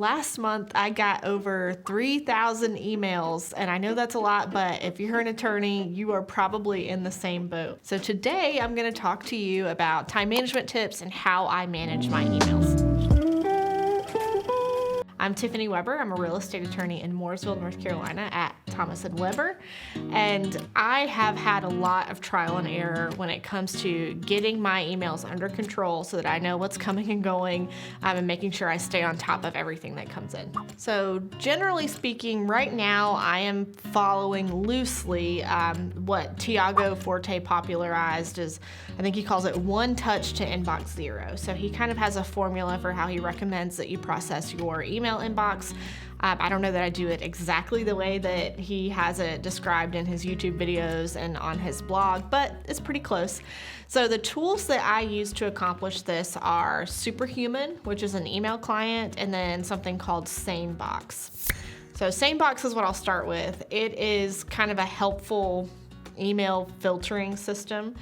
Last month, I got over 3,000 emails, and I know that's a lot, but if you're an attorney, you are probably in the same boat. So today, I'm going to talk to you about time management tips and how I manage my emails. I'm Tiffany Weber. I'm a real estate attorney in Mooresville, North Carolina at Thomas & Weber, and I have had a lot of trial and error when it comes to getting my emails under control so that I know what's coming and going, and making sure I stay on top of everything that comes in. So generally speaking, right now I am following loosely what Tiago Forte popularized as, I think he calls it one touch to inbox zero. So he kind of has a formula for how he recommends that you process your email inbox. I don't know that I do it exactly the way that he has it described in his YouTube videos and on his blog, but it's pretty close. So the tools that I use to accomplish this are Superhuman, which is an email client, and then something called SaneBox. So SaneBox is what I'll start with. It is kind of a helpful email filtering system.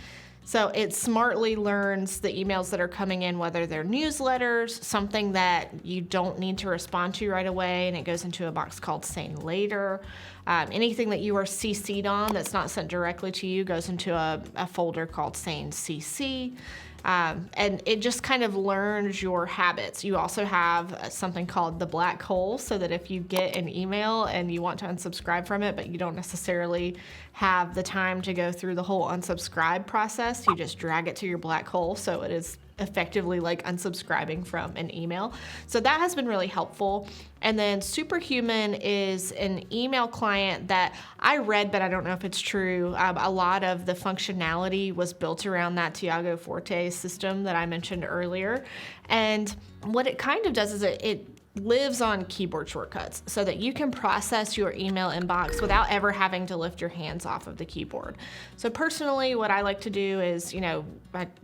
So it smartly learns the emails that are coming in, whether they're newsletters, something that you don't need to respond to right away, and it goes into a box called Sane Later. Anything that you are CC'd on that's not sent directly to you goes into a folder called Sane CC. And it just kind of learns your habits. You also have something called the black hole, so that if you get an email and you want to unsubscribe from it, but you don't necessarily have the time to go through the whole unsubscribe process, you just drag it to your black hole, so it is effectively like unsubscribing from an email. So that has been really helpful. And then Superhuman is an email client that I read, but I don't know if it's true. A lot of the functionality was built around that Tiago Forte system that I mentioned earlier. And what it kind of does is it lives on keyboard shortcuts so that you can process your email inbox without ever having to lift your hands off of the keyboard. So personally, what I like to do is, in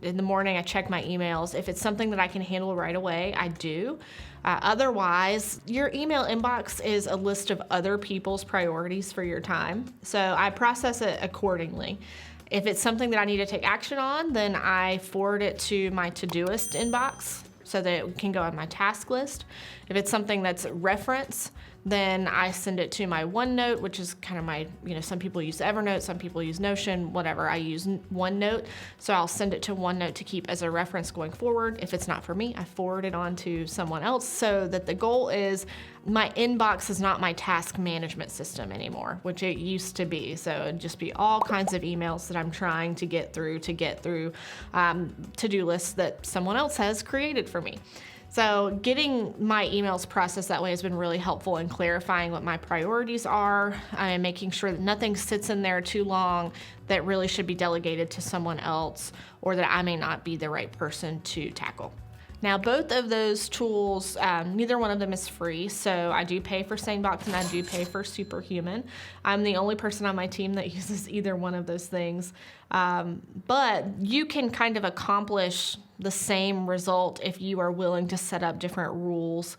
the morning I check my emails. If it's something that I can handle right away, I do. Otherwise, your email inbox is a list of other people's priorities for your time. So I process it accordingly. If it's something that I need to take action on, then I forward it to my Todoist inbox so that it can go on my task list. If it's something that's reference, then I send it to my OneNote, which is kind of my, some people use Evernote, some people use Notion, whatever. I use OneNote, so I'll send it to OneNote to keep as a reference going forward. If it's not for me, I forward it on to someone else, so that the goal is my inbox is not my task management system anymore, which it used to be. So it'd just be all kinds of emails that I'm trying to get through to-do lists that someone else has created for me. So getting my emails processed that way has been really helpful in clarifying what my priorities are and making sure that nothing sits in there too long that really should be delegated to someone else, or that I may not be the right person to tackle. Now, both of those tools, neither one of them is free, so I do pay for SaneBox and I do pay for Superhuman. I'm the only person on my team that uses either one of those things, but you can kind of accomplish the same result if you are willing to set up different rules.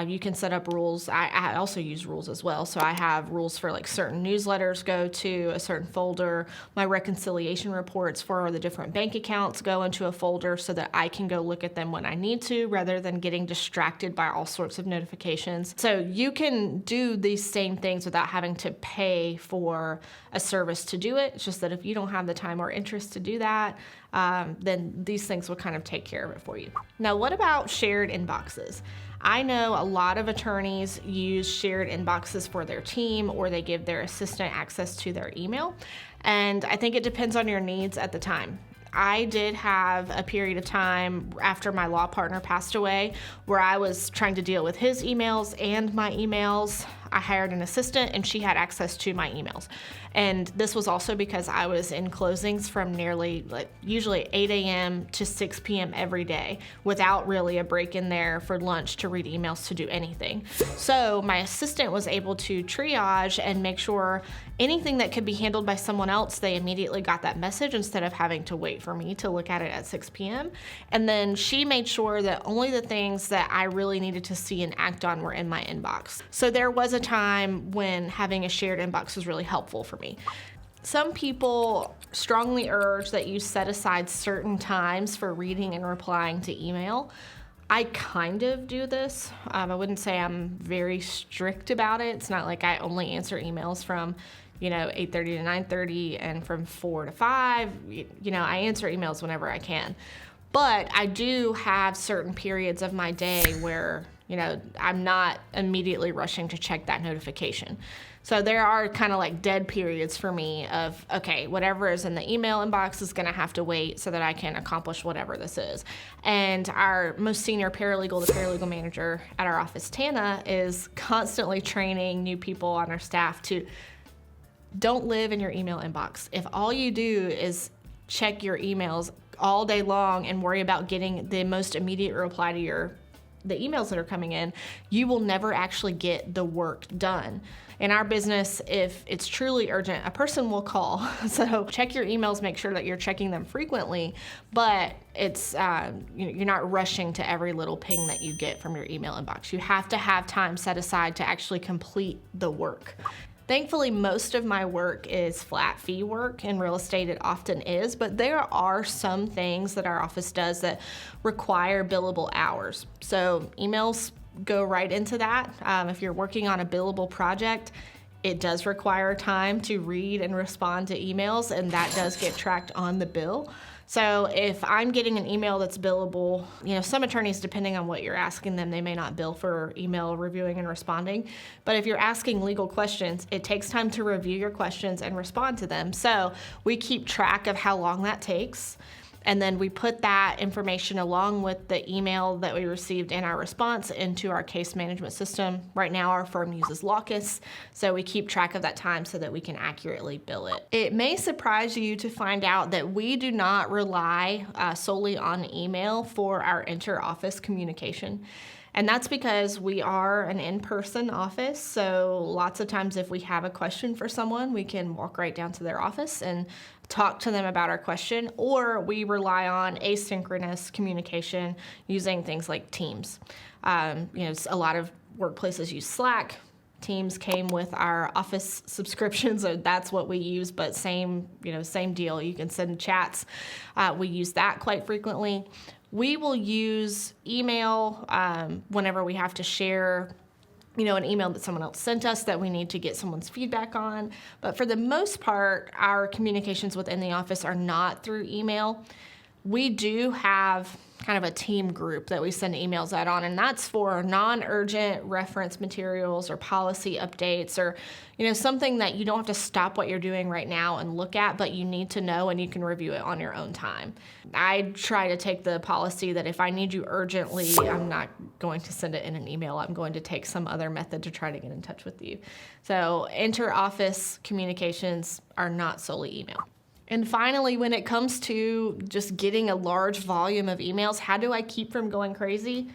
You can set up rules. I also use rules as well. So I have rules for like certain newsletters go to a certain folder. My reconciliation reports for the different bank accounts go into a folder so that I can go look at them when I need to, rather than getting distracted by all sorts of notifications. So you can do these same things without having to pay for a service to do it. It's just that if you don't have the time or interest to do that, then these things will kind of take care of it for you. Now, what about shared inboxes? I know a lot of attorneys use shared inboxes for their team, or they give their assistant access to their email. And I think it depends on your needs at the time. I did have a period of time after my law partner passed away where I was trying to deal with his emails and my emails. I hired an assistant and she had access to my emails. And this was also because I was in closings from usually 8 a.m. to 6 p.m. every day without really a break in there for lunch to read emails, to do anything. So my assistant was able to triage and make sure anything that could be handled by someone else, they immediately got that message instead of having to wait for me to look at it at 6 p.m. And then she made sure that only the things that I really needed to see and act on were in my inbox. So there was a time when having a shared inbox was really helpful for me. Some people strongly urge that you set aside certain times for reading and replying to email. I kind of do this. I wouldn't say I'm very strict about it. It's not like I only answer emails from 8:30 to 9:30 and from 4 to 5. I answer emails whenever I can. But I do have certain periods of my day where, I'm not immediately rushing to check that notification. So there are kind of like dead periods for me of, okay, whatever is in the email inbox is going to have to wait so that I can accomplish whatever this is. And our most senior paralegal, the paralegal manager at our office, Tana, is constantly training new people on our staff to don't live in your email inbox. If all you do is check your emails all day long and worry about getting the most immediate reply to the emails that are coming in, you will never actually get the work done. In our business, if it's truly urgent, a person will call. So check your emails, make sure that you're checking them frequently, but it's you're not rushing to every little ping that you get from your email inbox. You have to have time set aside to actually complete the work. Thankfully, most of my work is flat fee work. In real estate, it often is, but there are some things that our office does that require billable hours. So emails go right into that. If you're working on a billable project, it does require time to read and respond to emails, and that does get tracked on the bill. So if I'm getting an email that's billable, some attorneys, depending on what you're asking them, they may not bill for email reviewing and responding. But if you're asking legal questions, it takes time to review your questions and respond to them. So we keep track of how long that takes. And then we put that information along with the email that we received in our response into our case management system. Right now, our firm uses Locus, so we keep track of that time so that we can accurately bill it. It may surprise you to find out that we do not rely solely on email for our inter-office communication. And that's because we are an in-person office, so lots of times if we have a question for someone, we can walk right down to their office and talk to them about our question, or we rely on asynchronous communication using things like Teams. A lot of workplaces use Slack. Teams came with our office subscriptions, so that's what we use, but same deal. You can send chats. We use that quite frequently. We will use email whenever we have to share, an email that someone else sent us that we need to get someone's feedback on. But for the most part, our communications within the office are not through email. We do have kind of a team group that we send emails out on, and that's for non-urgent reference materials or policy updates or, something that you don't have to stop what you're doing right now and look at, but you need to know and you can review it on your own time. I try to take the policy that if I need you urgently, I'm not going to send it in an email. I'm going to take some other method to try to get in touch with you. So inter-office communications are not solely email. And finally, when it comes to just getting a large volume of emails, how do I keep from going crazy?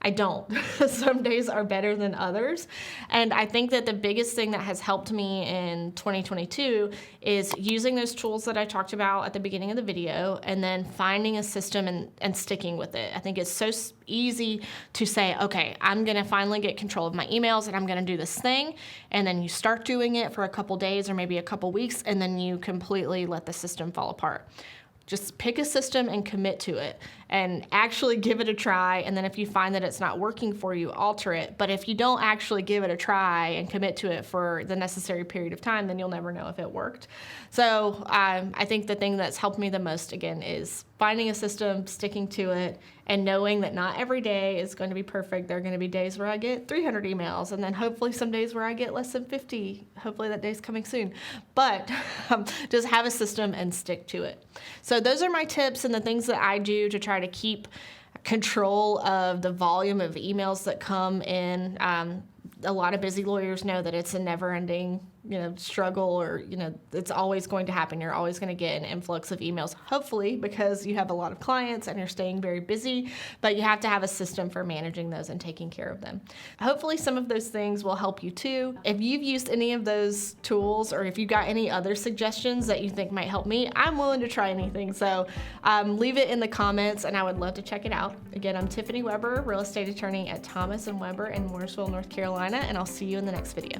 I don't. Some days are better than others. And I think that the biggest thing that has helped me in 2022 is using those tools that I talked about at the beginning of the video and then finding a system and sticking with it. I think it's so easy to say, okay, I'm going to finally get control of my emails and I'm going to do this thing. And then you start doing it for a couple days or maybe a couple weeks, and then you completely let the system fall apart. Just pick a system and commit to it and actually give it a try. And then if you find that it's not working for you, alter it. But if you don't actually give it a try and commit to it for the necessary period of time, then you'll never know if it worked. So I think the thing that's helped me the most, again, is finding a system, sticking to it, and knowing that not every day is going to be perfect. There are going to be days where I get 300 emails, and then hopefully some days where I get less than 50. Hopefully that day's coming soon. But just have a system and stick to it. So those are my tips and the things that I do to try to keep control of the volume of emails that come in. A lot of busy lawyers know that it's a never-ending, struggle, or, it's always going to happen. You're always going to get an influx of emails, hopefully, because you have a lot of clients and you're staying very busy, but you have to have a system for managing those and taking care of them. Hopefully some of those things will help you too. If you've used any of those tools, or if you've got any other suggestions that you think might help me, I'm willing to try anything. So leave it in the comments and I would love to check it out. Again, I'm Tiffany Weber, real estate attorney at Thomas & Weber in Mooresville, North Carolina, and I'll see you in the next video.